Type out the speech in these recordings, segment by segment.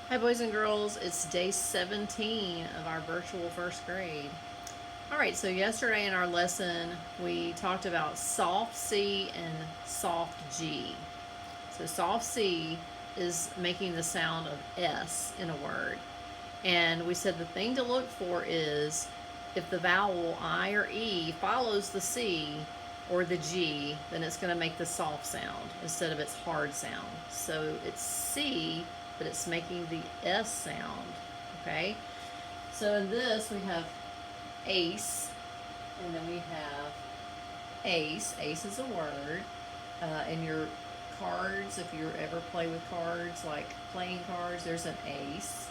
Hi, boys and girls. It's day 17 of our virtual first grade. All right, so yesterday in our lesson, we talked about soft C and soft G. So, soft C is making the sound of S in a word. And we said the thing to look for is if the vowel I or E follows the C or the G, then it's going to make the soft sound instead of its hard sound. So it's C, but it's making the S sound. Okay? So in this, we have ace, and then we have ace. Ace is a word. In your cards, if you ever play with cards, like playing cards, there's an ace.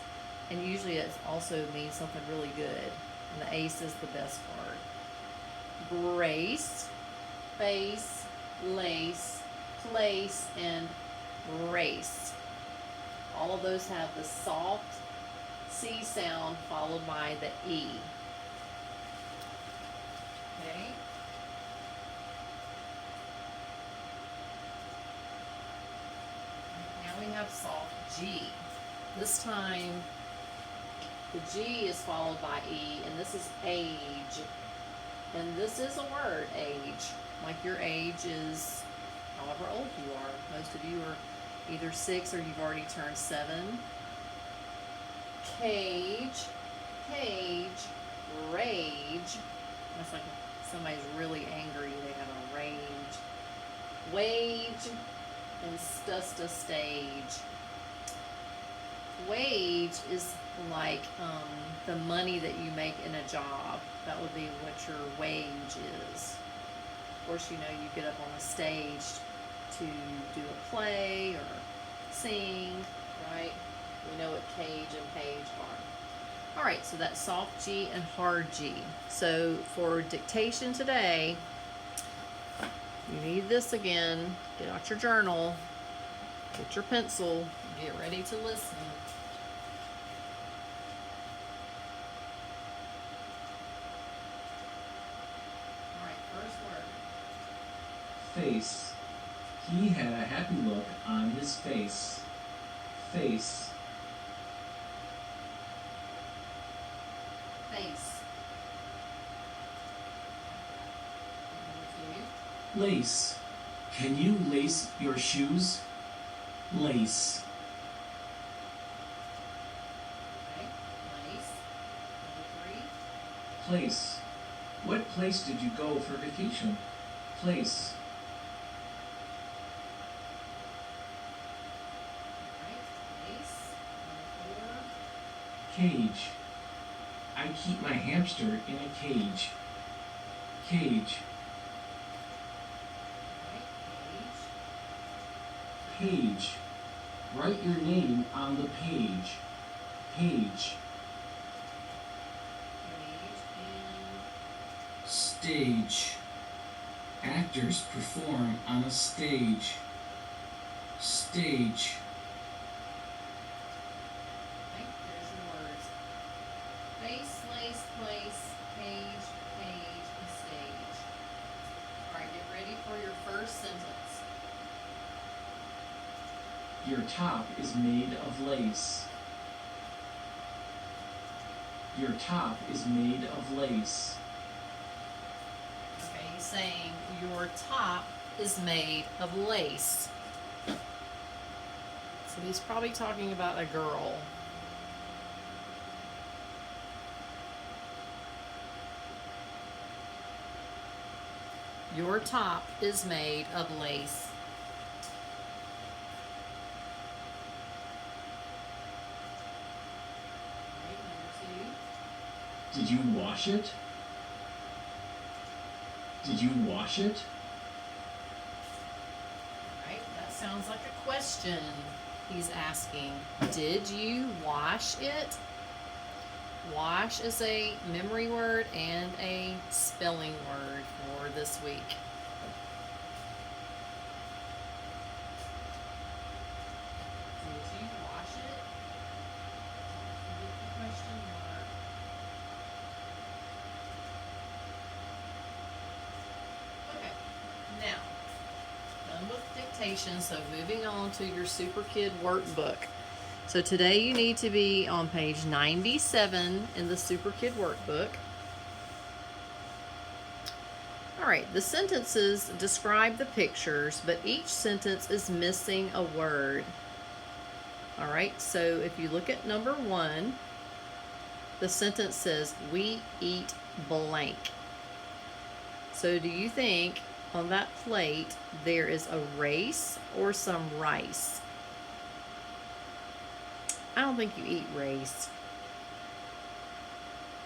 And usually it also means something really good. And the ace is the best card. Brace, face, lace, place, and race. All of those have the soft C sound followed by the E. Okay. Now we have soft G. This time the G is followed by E, and this is age. And this is a word, age. Like your age is however old you are. Most of you are either 6 or you've already turned 7. Cage, page, rage. That's like somebody's really angry, they have a rage. Wage and stage. Wage is like the money that you make in a job. That would be what your wage is. Of course, you know you get up on a stage to do a play or sing, right? We know what cage and page are. All right, so that's soft G and hard G. So for dictation today, you need this again. Get out your journal, get your pencil, get ready to listen. All right, first word. Face. He had a happy look on his face. Face. Face. Lace. Can you lace your shoes? Lace. Okay, lace. Number 3. Place. What place did you go for vacation? Place. Cage. I keep my hamster in a cage. Cage. Page. Write your name on the page. Page. Stage. Actors perform on a stage. Stage. There's your words. Face, lace, place, page, and stage. All right, get ready for your first sentence. Your top is made of lace. Your top is made of lace. Okay, he's saying your top is made of lace. So he's probably talking about a girl. Your top is made of lace. Did you wash it? Did you wash it? Right, that sounds like a question. He's asking, did you wash it? Wash is a memory word and a spelling word for this week. Did you wash it? Question mark. Okay, now, done with dictation, so moving on to your Super Kid workbook. So today you need to be on page 97 in the Super Kid workbook. All right, the sentences describe the pictures, but each sentence is missing a word. All right, so if you look at number 1, the sentence says, we eat blank. So do you think on that plate there is a race or some rice? I don't think you eat rice.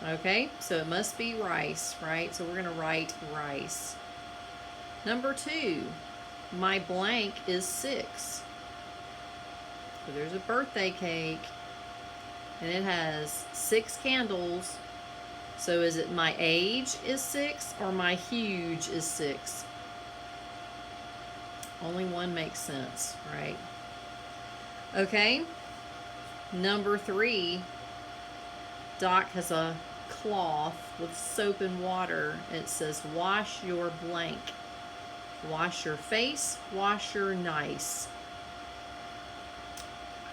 Okay, so it must be rice, right? So we're going to write rice. Number 2, my blank is 6. So there's a birthday cake, and it has 6 candles. So is it my age is 6 or my huge is 6? Only one makes sense, right? Okay, number 3, Doc has a cloth with soap and water. It says, wash your blank. Wash your face, wash your nice.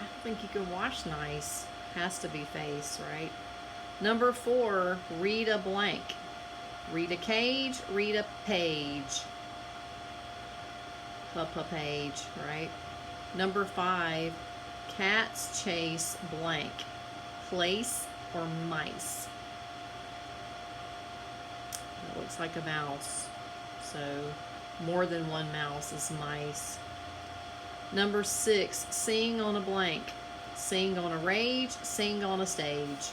I don't think you can wash nice. Has to be face, right? Number 4, read a blank. Read a cage, read a page. Page, right? Number 5, cats chase blank. Place or mice. It looks like a mouse. So more than one mouse is mice. Number 6, sing on a blank. Sing on a rage, sing on a stage.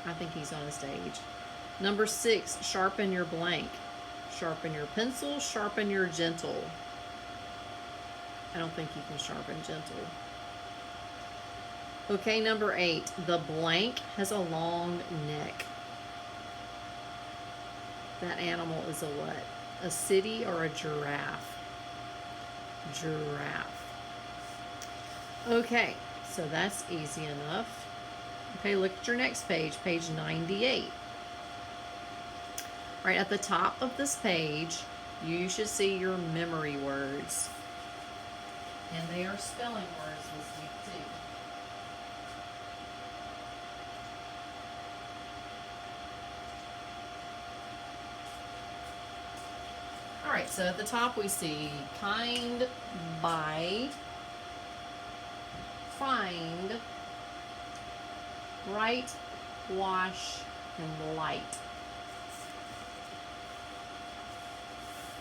I think he's on a stage. Number 6, sharpen your blank. Sharpen your pencil, sharpen your gentle. I don't think you can sharpen gentle. Okay, number 8, the blank has a long neck. That animal is a what? A city or a giraffe? Giraffe. Okay, so that's easy enough. Okay, look at your next page, page 98. All right, at the top of this page, you should see your memory words. And they are spelling words this week too. All right, so at the top we see kind, buy, find, write, wash, and light.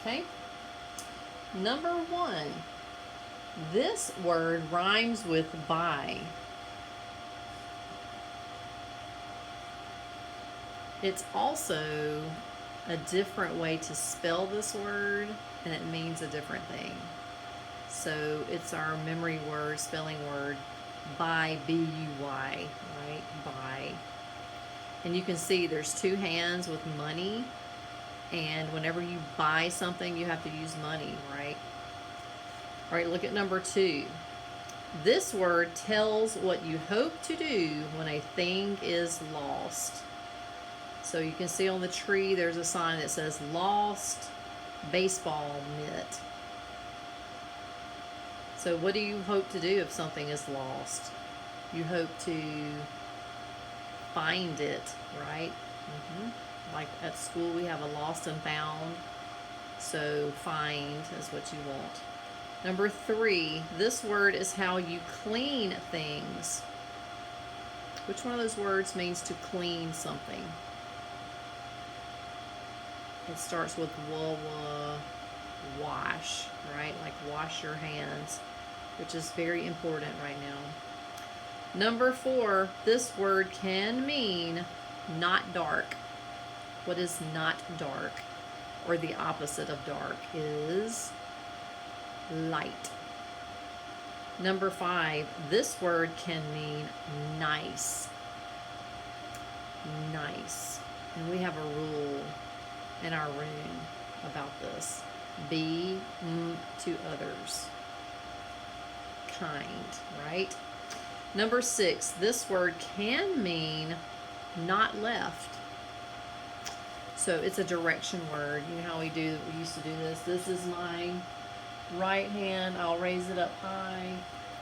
Okay? Number 1, this word rhymes with buy. It's also a different way to spell this word, and it means a different thing. So it's our memory word, spelling word, buy, B-U-Y, right? Buy. And you can see there's 2 hands with money, and whenever you buy something, you have to use money, right? All right, look at number 2. This word tells what you hope to do when a thing is lost. So you can see on the tree there's a sign that says lost baseball mitt. So what do you hope to do if something is lost? You hope to find it, right? Like at school we have a lost and found. So find is what you want. Number 3, this word is how you clean things. Which one of those words means to clean something? It starts with wash, right? Like wash your hands, which is very important right now. Number 4, this word can mean not dark. What is not dark? Or the opposite of dark is light. Number 5, this word can mean nice. Nice. And we have a rule in our room about this. Be to others. Kind, right? Number 6, this word can mean not left. So it's a direction word. You know how we used to do this? This is my right hand. I'll raise it up high.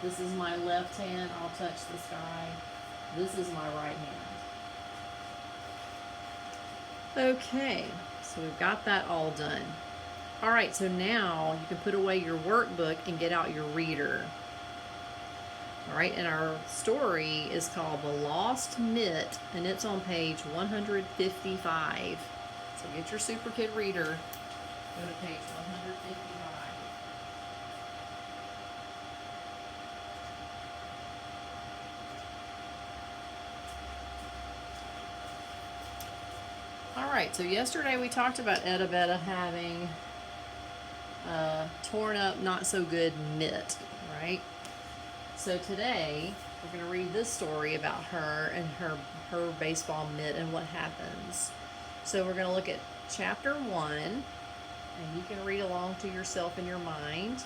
This is my left hand. I'll touch the sky. This is my right hand. Okay, so we've got that all done. All right, so now you can put away your workbook and get out your reader. All right, and our story is called The Lost Mitt, and it's on page 155. So get your Super Kid reader. Go to page 155. All right, so yesterday we talked about Edabetta having a torn up, not so good mitt, right? So today we're going to read this story about her and her baseball mitt and what happens. So we're going to look at chapter 1, and you can read along to yourself in your mind.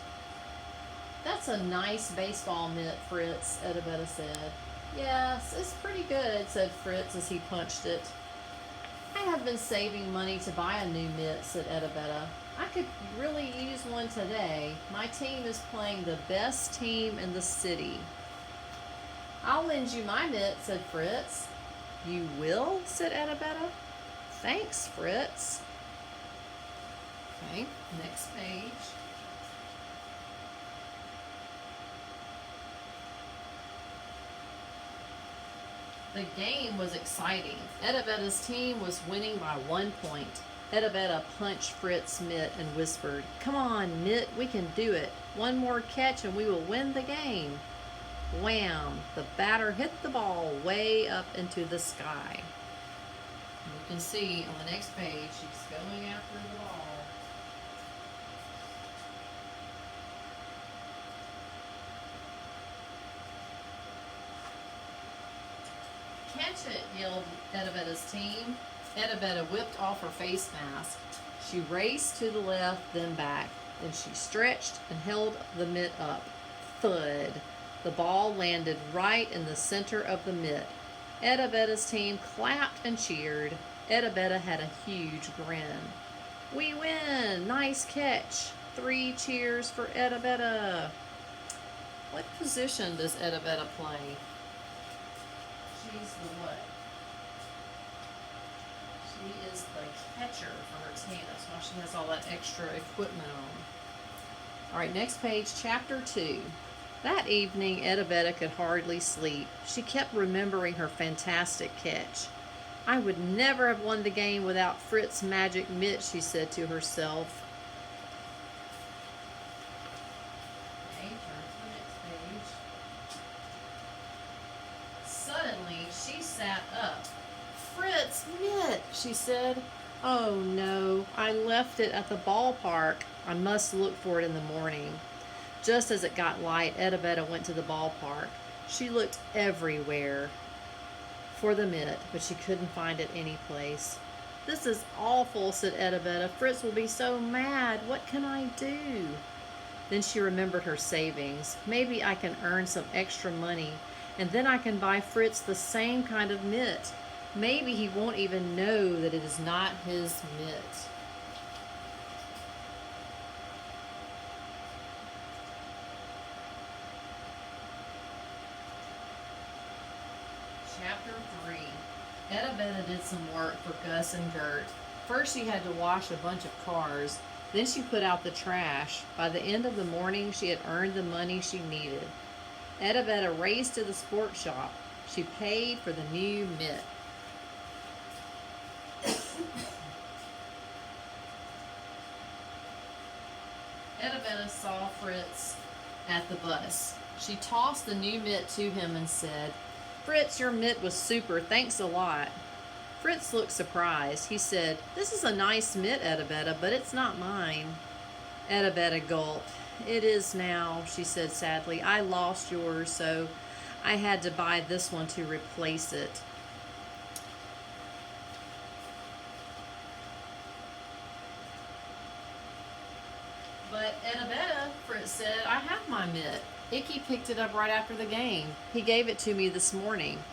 That's a nice baseball mitt, Fritz, Edabetta said. Yes, it's pretty good, said Fritz as he punched it. I have been saving money to buy a new mitt, said Edabetta. I could really use one today. My team is playing the best team in the city. I'll lend you my mitt, said Fritz. You will, said Edabetta. Thanks, Fritz. Okay, next page. The game was exciting. Edabetta's team was winning by 1 point. Edabetta punched Fritz's mitt and whispered, "Come on, Mitt, we can do it. One more catch and we will win the game." Wham! The batter hit the ball way up into the sky. You can see on the next page, she's going after the ball. Catch it, yelled Edabetta's team. Edabetta whipped off her face mask. She raced to the left, then back. Then she stretched and held the mitt up. Thud! The ball landed right in the center of the mitt. Edabetta's team clapped and cheered. Edabetta had a huge grin. We win! Nice catch! 3 cheers for Edabetta! What position does Edabetta play? She's the what? She is the catcher for her team. That's why she has all that extra equipment on. All right, next page, chapter 2. That evening, Edabetta could hardly sleep. She kept remembering her fantastic catch. I would never have won the game without Fritz's magic mitt, she said to herself. Okay, turn to the next page. Suddenly, she sat up. Fritz, mitt, she said. Oh no, I left it at the ballpark. I must look for it in the morning. Just as it got light, Edabetta went to the ballpark. She looked everywhere for the mitt, but she couldn't find it any place. This is awful, said Edabetta. Fritz will be so mad. What can I do? Then she remembered her savings. Maybe I can earn some extra money, and then I can buy Fritz the same kind of mitt. Maybe he won't even know that it is not his mitt. Chapter 3. Edabetta did some work for Gus and Gert. First she had to wash a bunch of cars. Then she put out the trash. By the end of the morning, she had earned the money she needed. Edabetta raced to the sports shop. She paid for the new mitt. Edabetta saw Fritz at the bus. She tossed the new mitt to him and said, "Fritz, your mitt was super. Thanks a lot." Fritz looked surprised. He said, "This is a nice mitt, Edabetta, but it's not mine." Edabetta gulped. "It is now," she said sadly. "I lost yours, so I had to buy this one to replace it." "But Edabetta," Fritz said, "I have my mitt. Icky picked it up right after the game. He gave it to me this morning."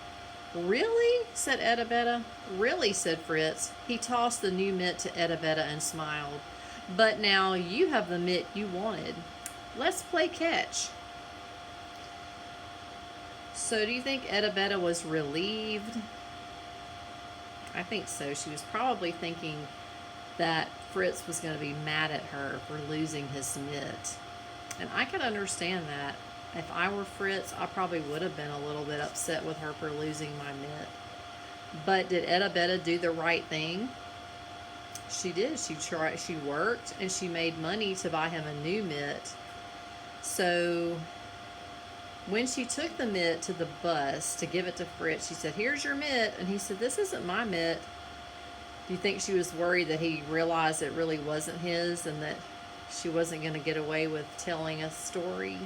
"Really?" said Edabetta. "Really," said Fritz. He tossed the new mitt to Edabetta and smiled. "But now you have the mitt you wanted. Let's play catch." So do you think Edabetta was relieved? I think so. She was probably thinking that Fritz was going to be mad at her for losing his mitt. And I could understand that. If I were Fritz, I probably would have been a little bit upset with her for losing my mitt. But did Edabetta do the right thing? She did. She worked and she made money to buy him a new mitt. So when she took the mitt to the bus to give it to Fritz, she said, "Here's your mitt." And he said, "This isn't my mitt." Do you think she was worried that he realized it really wasn't his and that she wasn't going to get away with telling a story?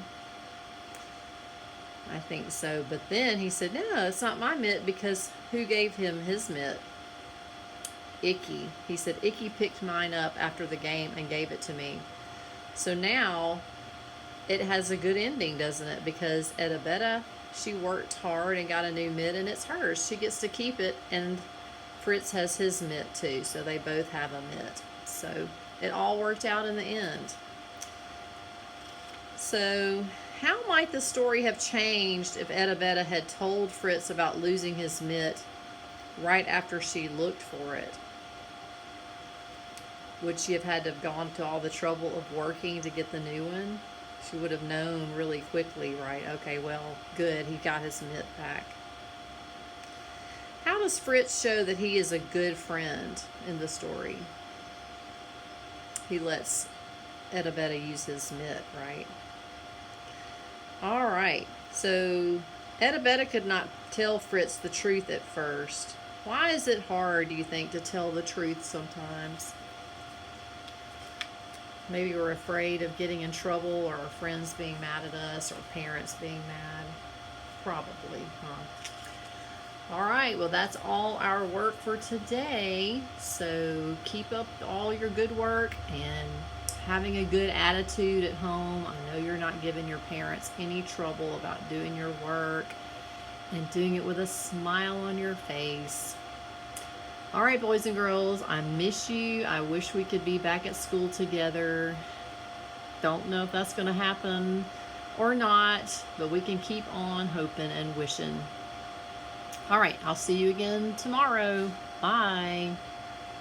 I think so. But then he said, "No, it's not my mitt," because who gave him his mitt? Icky. He said, "Icky picked mine up after the game and gave it to me." So now it has a good ending, doesn't it? Because Edabetta, she worked hard and got a new mitt, and it's hers. She gets to keep it, and Fritz has his mitt too. So they both have a mitt. So it all worked out in the end. So how might the story have changed if Edabetta had told Fritz about losing his mitt right after she looked for it? Would she have had to have gone to all the trouble of working to get the new one? She would have known really quickly, right? Okay, well, good, he got his mitt back. How does Fritz show that he is a good friend in the story? He lets Edabetta use his mitt, right? All right, so Edabetta could not tell Fritz the truth at first. Why is it hard, do you think, to tell the truth sometimes? Maybe we're afraid of getting in trouble, or our friends being mad at us, or parents being mad. Probably, huh? All right, well, that's all our work for today. So keep up all your good work and having a good attitude at home. I know you're not giving your parents any trouble about doing your work and doing it with a smile on your face. All right, boys and girls, I miss you. I wish we could be back at school together. Don't know if that's going to happen or not, but we can keep on hoping and wishing. All right, I'll see you again tomorrow. Bye.